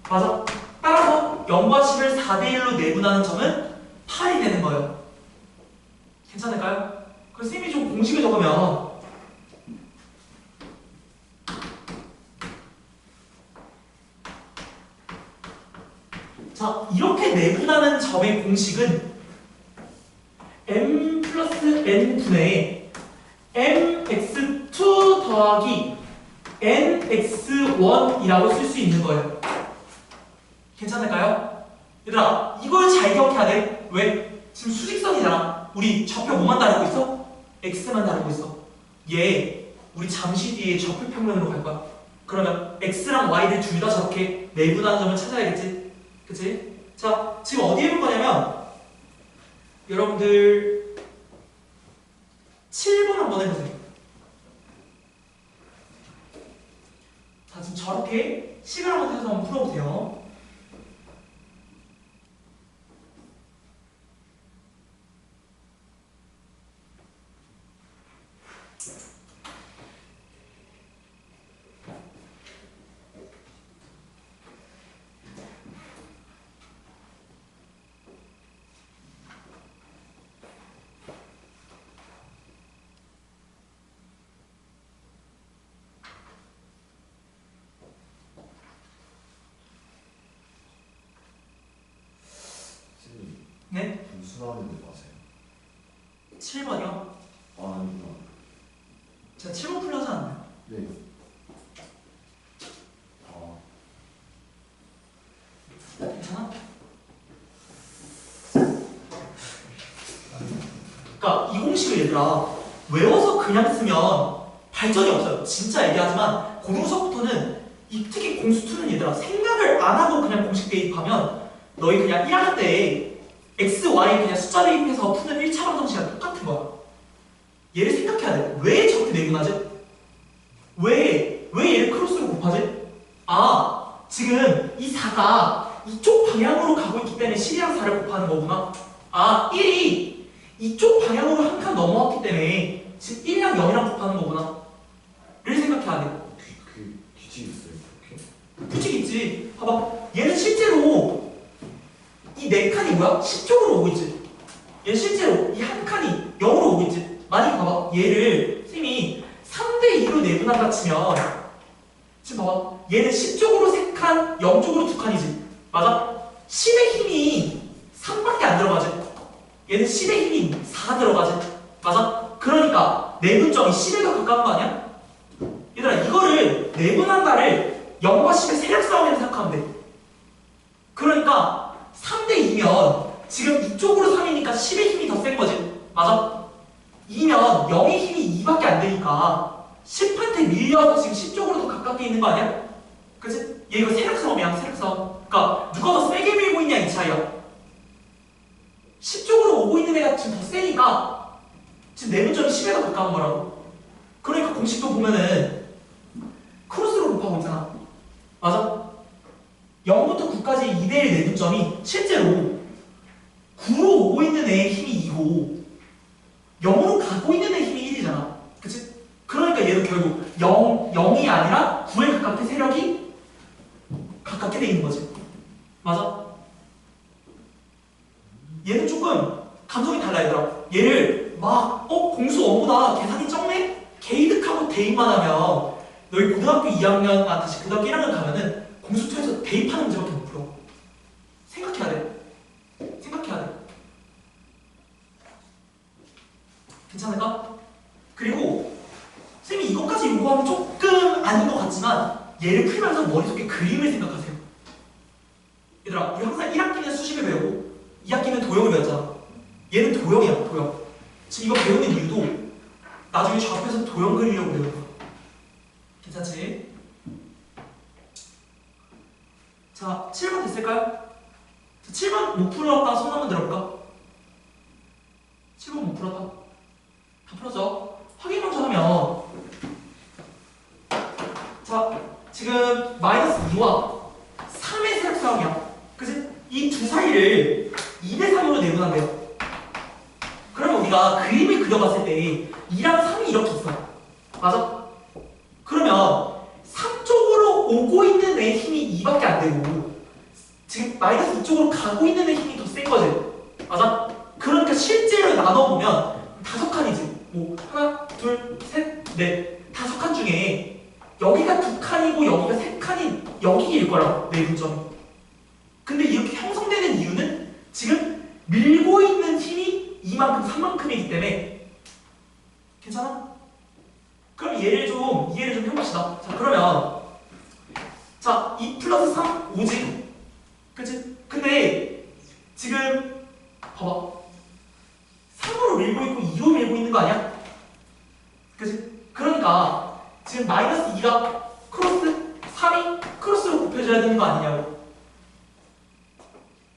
맞아? 따라서 0과 10을 4대1로 내분하는 점은 8이 되는 거예요. 괜찮을까요? 그래서 쌤이 좀 공식을 적으면 자, 이렇게 내분하는 점의 공식은 m 플러스 n분의 mx2 더하기 nx1이라고 쓸 수 있는 거예요. 괜찮을까요? 얘들아, 이걸 잘 기억해야 돼. 왜? 지금 수직선이잖아. 우리 좌표 뭐만 다루고 있어? x만 다루고 있어. 얘 우리 잠시 뒤에 좌표평면으로 갈 거야. 그러면 x랑 y를 둘 다 저렇게 내분하는 점을 찾아야겠지? 그치? 자, 지금 어디에 볼 거냐면 여러분들 7번 한번 해보세요. 자, 지금 저렇게 식을 한번 해서 한번 풀어보세요. 네? 분수 나오는데 맞아요? 7번이요? 아 아니구나. 제가 7번 풀려지 않나요? 네. 아 괜찮아? 그러니까 이 공식을 얘들아 외워서 그냥 쓰면 발전이 없어요. 진짜 얘기하지만 고등수학부터는 특히 공수2는 얘들아 생각을 안 하고 그냥 공식 대입하면 너희 그냥 1학년 때 x, y 그냥 숫자 대입해서 푸는 1차 방정식이랑 똑같은 거야. 얘를 생각해야 돼. 왜 저렇게 내분하지? 왜 얘를 크로스로 곱하지? 아, 지금 이 4가 이쪽 방향으로 가고 있기 때문에 10이랑 4를 곱하는 거구나. 아, 1이 이쪽 방향으로 한 칸 넘어왔기 때문에 지금 1이랑 0이랑 곱하는 거구나. 를 생각해야 돼. 그 규칙 있어요 그렇게? 규칙 있지. 봐봐. 얘는 실제로 이 4칸이 뭐야? 10쪽으로 오고 있지. 얘 실제로 이 한 칸이 0으로 오고 있지. 만약에 봐봐. 얘를 선생님이 3대2로 내분한다 치면 지금 봐봐. 얘는 10쪽으로 3칸, 0쪽으로 2칸이지. 맞아? 10의 힘이 3밖에 안 들어가지. 얘는 10의 힘이 4 들어가지. 맞아? 그러니까 내분점이 10에 더 가까운 거 아니야? 얘들아 이거를 내분한다를 0과 10의 세력 싸움이라고 생각하면 돼. 그러니까 3대2면 지금 이쪽으로 3이니까 10의 힘이 더 센 거지. 맞아? 2면 0의 힘이 2밖에 안 되니까 10한테 밀려서 지금 10쪽으로 더 가깝게 있는 거 아니야? 그치? 얘 이거 세력 싸움이야. 세력 싸움. 그러니까 누가 더 세게 밀고 있냐 이 차이야. 10쪽으로 오고 있는 애가 지금 더 세니까 지금 내분점이 10에 더 가까운 거라고. 그러니까 공식도 보면은 크로스로 곱하고 있잖아. 맞아? 0부터 9까지 2대1 내분점이 실제로 9로 오고 있는 애의 힘이 2고 0으로 가고 있는 애의 힘이 1이잖아. 그치? 그러니까 얘도 결국 0이 아니라 9에 가깝게 세력이 가깝게 돼 있는 거지. 맞아? 얘는 조금 감성이 달라 얘들아. 얘를 막 공수 원보다 계산이 적네? 개이득하고 대입만 하면 너희 고등학교 2학년, 다시 고등학교 1학년 가면은 공수2에서 대입하는 문제밖에 못 풀어. 생각해야 돼. 생각해야 돼. 괜찮을까? 그리고 쌤이 이것까지 요구하면 조금 아닌 것 같지만 얘를 풀면서 머릿속에 그림을 생각하세요. 얘들아 우리 항상 1학기는 수식을 배우고 2학기는 도형을 배웠잖아. 얘는 도형이야. 도형. 지금 이거 배우는 이유도 나중에 좌표에서 도형 그리려고 배우는 거야. 괜찮지? 자, 7번 됐을까요? 자, 7번 못 풀었다. 손 한번 들어볼까? 7번 못 풀었다. 다 풀었죠? 확인 먼저 하면 자, 지금 마이너스 2와 3의 세력 싸움이야. 그치? 이 두 사이를 2대 3으로 내분한대요. 그러면 우리가 그림을 그려봤을 때 2랑 3이 이렇게 있어. 맞아? 그러면 3쪽으로 오고 있는 애의 힘이 2밖에 안 되고 지금 마이너스 2쪽으로 가고 있는 애의 힘이 더 센 거지. 맞아? 그러니까 실제로 나눠보면 5칸이지. 뭐 하나, 둘, 셋, 넷 5칸 중에 여기가 2칸이고 여기가 3칸인 여기일 거라고 내분점이. 근데 이렇게 형성되는 이유는 지금 밀고 있는 힘이 이만큼 3만큼이기 때문에. 괜찮아? 그럼 얘를 좀 이해를 좀 해봅시다. 자 그러면 자 2 플러스 3 5지. 그치? 근데 지금 봐봐 3으로 밀고 있고 2로 밀고 있는 거 아니야? 그치? 그러니까 지금 마이너스 2가 크로스 3이 크로스로 곱해줘야 되는 거 아니냐고.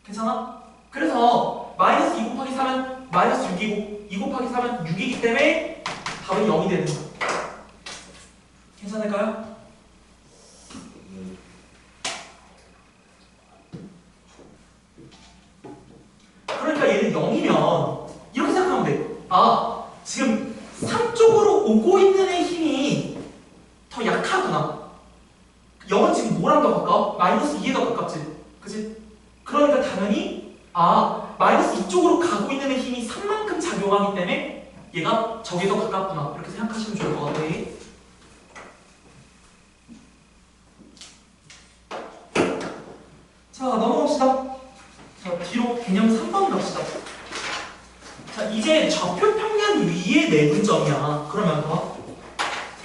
괜찮아? 그래서 마이너스 2 곱하기 3은 마이너스 6이고 2 곱하기 3은 6이기 때문에 답은 0이 되는 거야. 괜찮을까요? 그러니까 얘는 0이면 이렇게 생각하면 돼. 아, 지금 3쪽으로 오고 있는 애의 힘이 더 약하구나. 0은 지금 뭐랑 더 가까워? 마이너스 2에 더 가깝지. 그치? 그러니까 당연히 마이너스 2쪽으로 가고 있는 애의 힘이 3만큼 작용하기 때문에 얘가 저게 더 가깝구나. 이렇게 생각하시면 좋을 것 같아. 자, 넘어갑시다. 자, 뒤로 개념 3번 갑시다. 자, 이제 좌표 평면 위의 내분점이야. 그러면 봐.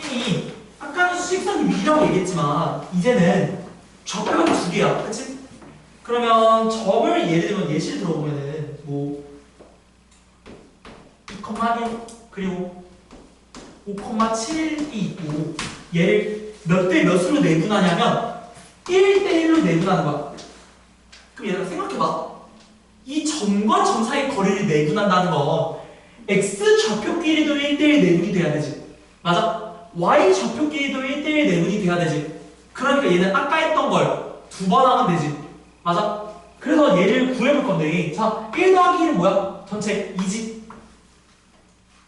선생님이 아까는 수직선 위라고 얘기했지만 이제는 좌표가 두 개야. 그치? 그러면 점을 예를 들면 예시를 들어보면은 뭐 2,1 그리고 5,7이 있고 얘를 몇 대 몇으로 내분하냐면 1대 1로 내분하는 거야. 그럼 얘들아 생각해봐. 이 점과 점 사이 거리를 내분한다는 건 x 좌표끼리도 1대1 내분이 돼야 되지. 맞아? y 좌표끼리도 1대1 내분이 돼야 되지. 그러니까 얘는 아까 했던 걸 두 번 하면 되지. 맞아? 그래서 얘를 구해볼 건데 자 1 더하기 1은 뭐야? 전체 2지.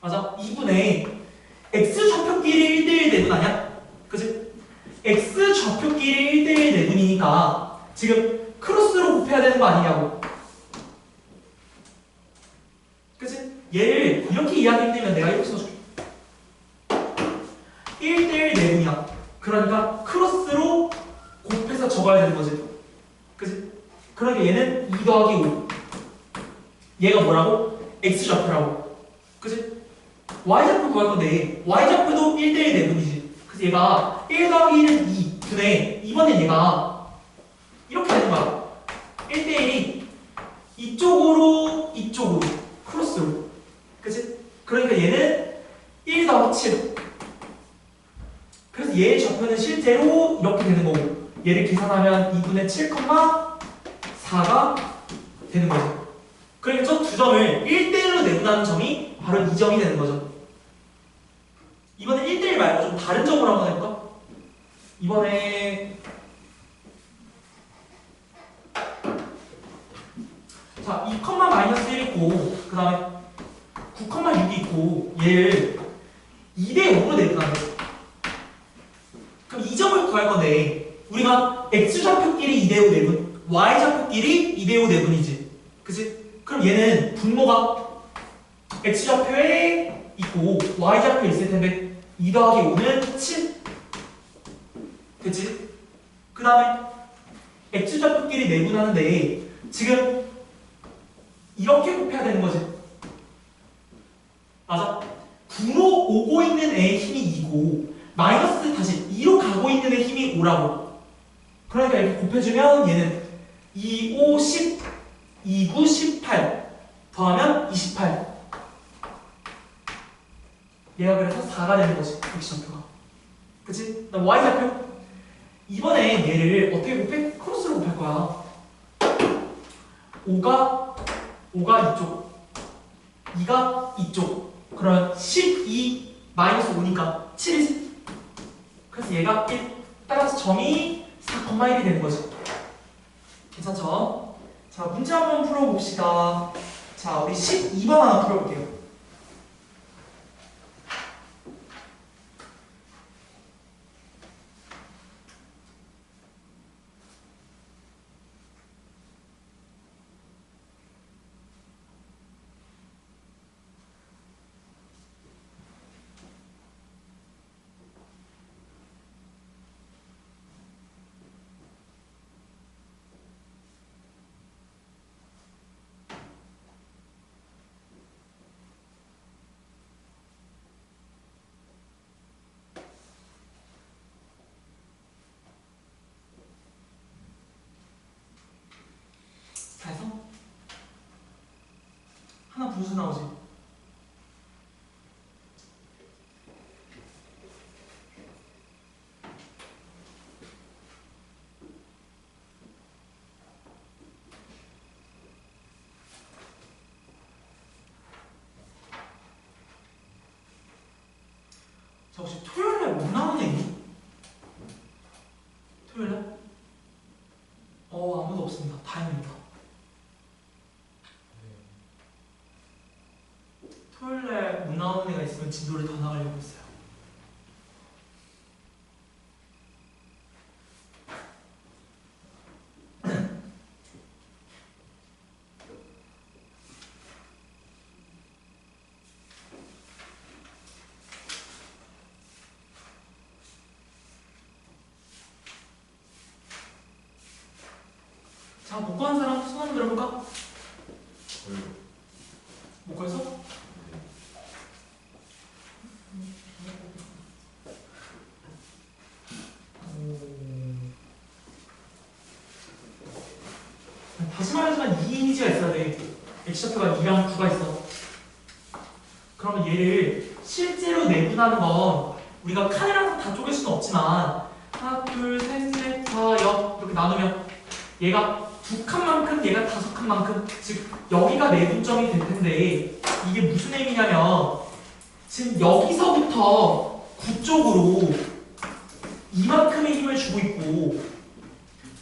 맞아? 2분의 x 좌표끼리 1대1 내분 아니야? 그치? x 좌표끼리 1대1 내분이니까 지금 크로스로 곱해야 되는 거 아니냐고. 그치? 얘를 이렇게 이야기하면 내가 이렇게 써줄게. 1대1 내분이야. 그러니까 크로스로 곱해서 적어야 되는 거지. 그치? 그러니까 얘는 2 더하기 5. 얘가 뭐라고? x좌표라고. 그치? y좌표 구할 건데 y좌표도 1대1 내분이지. 그래서 얘가 1 더하기 1은 2 분의 이번엔 얘가 이렇게 되는 거야. 1대1이 이쪽으로 이쪽으로 크로스로. 그치? 그러니까 얘는 1 더하기 7. 그래서 얘의 좌표는 실제로 이렇게 되는 거고 얘를 계산하면 2분의 7,4가 되는 거죠. 그러니까 저 두 점을 1대1로 내분하는 점이 바로 이 점이 되는 거죠. 이번엔 1대1 말고 좀 다른 점으로 한번 해볼까? 이번에 자 2,-1 있고 그 다음에 9,6이 있고 얘를 2대5로 내분하는 거죠. 그럼 이 점을 구할 건데 우리가 x좌표끼리 2대5 내분 y좌표끼리 2대5 내분이지. 그치? 그럼 얘는 분모가 x좌표에 있고 y좌표에 있을 텐데 2 더하기 5는 7 됐지? 그 다음에 x좌표끼리 내분하는데 지금 이렇게 곱해야 되는 거지. 맞아? 9로 오고 있는 애의 힘이 2고 마이너스 다시 2로 가고 있는 애의 힘이 5라고. 그러니까 이렇게 곱해주면 얘는 2, 5, 10, 2, 9, 18 더하면 28. 얘가 그래서 4가 되는 거지. x좌표가. 그치? 나 y좌표. 이번에 얘를 어떻게 곱해? 크로스로 곱할 거야. 5가 이쪽 2가 이쪽. 그러면 12 마이너스 5니까 7이지. 그래서 얘가 1 따라서 점이 4,1이 되는 거지. 괜찮죠? 자 문제 한번 풀어봅시다. 자 우리 12번 하나 풀어볼게요. 해서 하나 분수 나오지. 자 혹시 토요일에 못 나오는 애 있니? 토요일에? 아무도 없습니다. 다행입니다. 토요일에 못 나오는 애가 있으면 진도를 더 나가려고 했어요. 자, 못 구한 사람 손 한번 들어볼까? 저요? 복구해서? 다시 말하지만 이 이미지가 있어야 돼. X좌표가 2랑 9가 있어. 그러면 얘를 실제로 내분하는 건 우리가 칸이랑 다 쪼갤 수는 없지만 하나, 둘, 셋, 넷, 다, 여 이렇게 나누면 얘가 2칸만큼 얘가 5칸만큼 즉 여기가 내분점이 될 텐데 이게 무슨 의미냐면 지금 여기서부터 9 쪽으로 이만큼의 힘을 주고 있고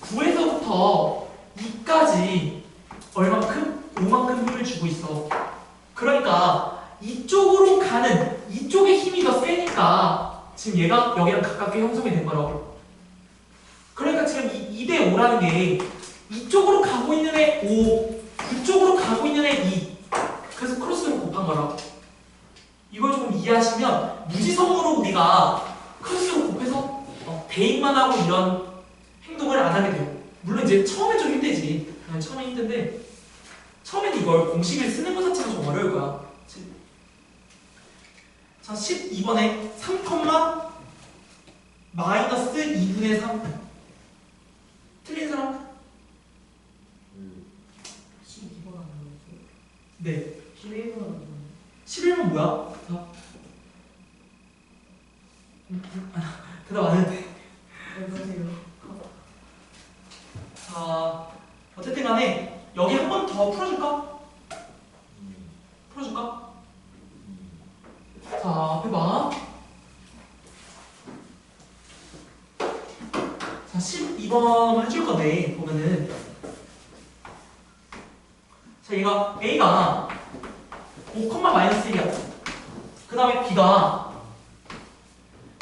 9에서부터 2까지 얼만큼? 요만큼 힘을 주고 있어. 그러니까 이쪽으로 가는 이쪽의 힘이 더 세니까 지금 얘가 여기랑 가깝게 형성이 된 거라고. 그러니까 지금 이 2대 5라는 게 이쪽으로 가고 있는 애 5, 그쪽으로 가고 있는 애 2. 그래서 크로스로 곱한 거라고. 이걸 조금 이해하시면 무지성으로 우리가 크로스로 곱해서 대입만 하고 이런 행동을 안 하게 돼요. 물론 이제 처음에 좀 힘들지. 처음에 힘든데 처음엔 이걸 공식을 쓰는 것 자체가 좀 어려울 거야. 자, 12번에 3, 마이너스 2분의 3 틀린 사람? 12번 하는 거죠? 네. 11번 하는 거. 11번 뭐야? 대답 안 해도 돼. 해보세요. 자, 어쨌든 간에 여기 한 번 더 풀어줄까? 풀어줄까? 자, 앞에 봐. 자, 12번 해줄 건데, 보면은. 자, 얘가, A가 5, 마이너스 1이야. 그 다음에 B가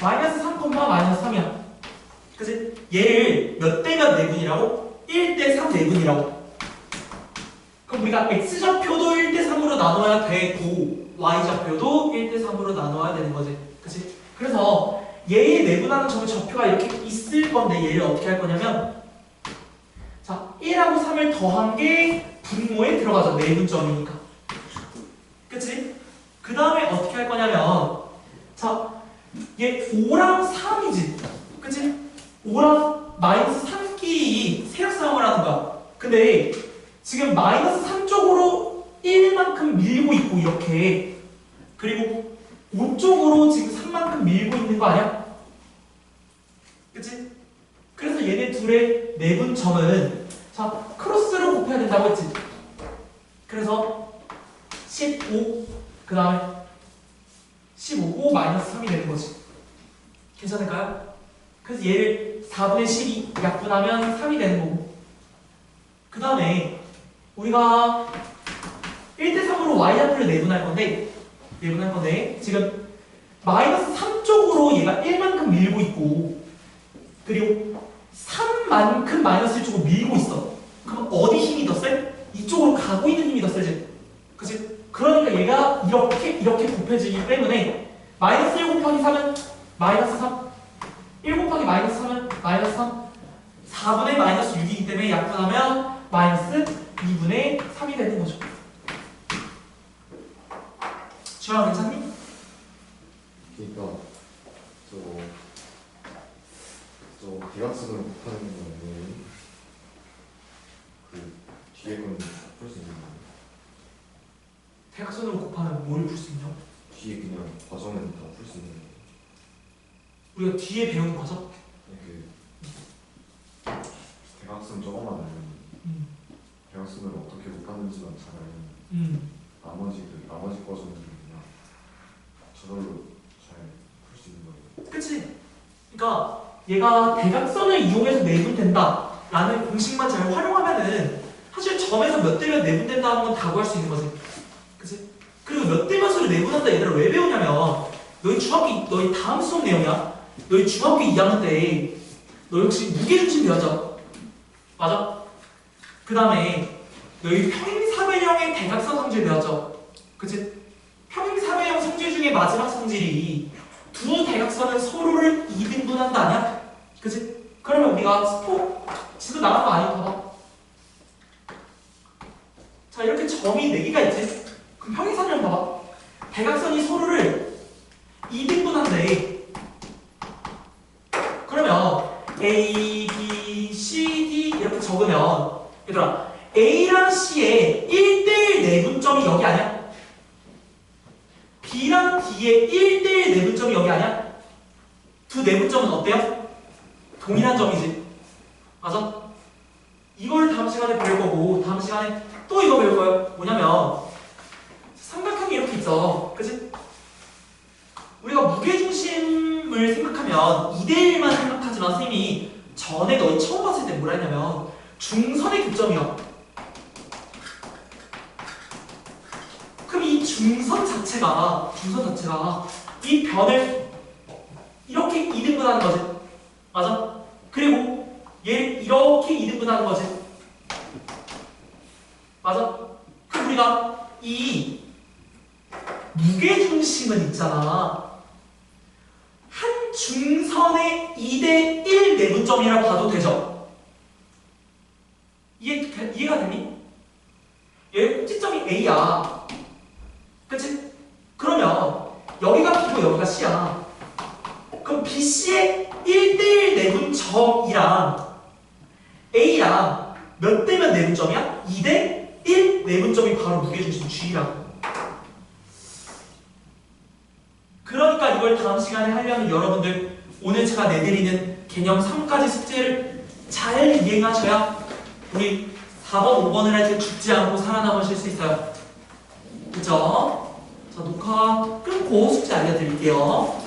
마이너스 3, 마이너스 3이야. 그치? 얘를 몇 대 몇 내분이라고? 1대 3 내분이라고. 그럼 우리가 X좌표도 1대 3으로 나눠야 되고 Y좌표도 1대 3으로 나눠야 되는 거지. 그치? 그래서 얘의 내분하는 좌표가 이렇게 있을 건데 얘를 어떻게 할 거냐면 자, 1하고 3을 더한 게 분모에 들어가죠. 내분점이니까. 그치? 그 다음에 어떻게 할 거냐면 자, 얘 5랑 3이지. 그치? 5랑 마이너스 3끼리 세력싸움을 하는 거야. 근데 지금 마이너스 3 쪽으로 1만큼 밀고 있고 이렇게 그리고 5 쪽으로 지금 3만큼 밀고 있는 거 아니야? 그치? 그래서 얘네 둘의 내분점은 자 크로스로 곱해야 된다고 했지. 그래서 15 그 다음에 15고 마이너스 3이 되는 거지. 괜찮을까요? 그래서 얘를 4분의 12 약분하면 3이 되는 거고 그 다음에 우리가 1대 3으로 y좌표를 내분할 건데 지금 마이너스 3 쪽으로 얘가 1만큼 밀고 있고 그리고 3만큼 마이너스 1 쪽으로 밀고 있어. 그럼 어디 힘이 더 세? 이쪽으로 가고 있는 힘이 더 세지. 그치? 그러니까 얘가 이렇게 곱해지기 때문에 마이너스 1 곱하기 3은 마이너스 3 1 곱하기 마이너스 3은 마이너스 3 4분의 마이너스 6이기 때문에 약분하면 마이너스 2분의 3이 되는 거죠. 주아 괜찮니? 그러니까 저 대각선으로 곱하는 거는 그 뒤에 건 풀 수 있는 거예요. 대각선으로 곱하면 뭘 풀 수 있냐? 뒤에 그냥 과정은 다 풀 수 있는 거예요. 우리가 뒤에 배운 거죠? 그 대각선 저거만 알면 대각선으로 어떻게 곱하는지만 잘 알면 나머지 과정은 그냥 저절로 잘 풀 수 있는 거예요. 그치? 그러니까 얘가 대각선을 이용해서 내분된다 라는 공식만 잘 활용하면은 사실 점에서 몇 대 몇 내분된다는 건 다 구할 수 있는 거지. 그치? 그리고 몇 대 몇으로 내분한다 얘들아 왜 배우냐면 너희 다음 수업 내용이야. 너희 중학교 2학년 때 너 역시 무게중심 배웠죠? 맞아? 그 다음에 너희 평행사변형의 대각선 성질 배웠죠? 그치? 평행사변형 성질 중에 마지막 성질이 두 대각선은 서로를 2등분한다 아니야? 그치? 그러면 우리가 지도 나간 거 아니야? 봐봐. 자 이렇게 점이 4개가 있지? 그럼 평행사변형 대각선이 서로를 2등분한대. 그러면 A, B, C, D 이렇게 적으면 얘들아 A랑 C의 1대1 내분점이 여기 아니야? B랑 D의 1대1 내분점이 여기 아니야? 두 내분점은 어때요? 동일한 점이지. 맞아? 이걸 다음 시간에 배울 거고 다음 시간에 또 이거 배울 거예요. 뭐냐면 삼각형이 이렇게 있어. 그치? 우리가 무게중심을 생각하면 2대1만 생각하지만 선생님이 전에 너희 처음 봤을 때 뭐라 했냐면 중선의 교점이요. 그럼 이 중선 자체가 이 변을 이렇게 2등분하는 거지. 맞아? 그리고 얘를 이렇게 2등분하는 거지. 맞아? 그럼 우리가 이 무게중심은 있잖아. 한 중선의 2대1 내분점이라 봐도 되죠? 이해가 되니? 얘 꼭지점이 A야. 그치? 그러면 여기가 B고 여기가 C야. 그럼 BC의 1대1 내분점이랑 A랑 몇 대면 내분점이야? 2대1 내분점이 바로 무게중심 G라고. 그러니까 이걸 다음 시간에 하려면 여러분들 오늘 제가 내드리는 개념 3가지 숙제를 잘 이행하셔야 우리 4번, 5번을 할 때 죽지 않고 살아남으실 수 있어요. 그쵸? 자, 녹화 끊고 숙제 알려드릴게요.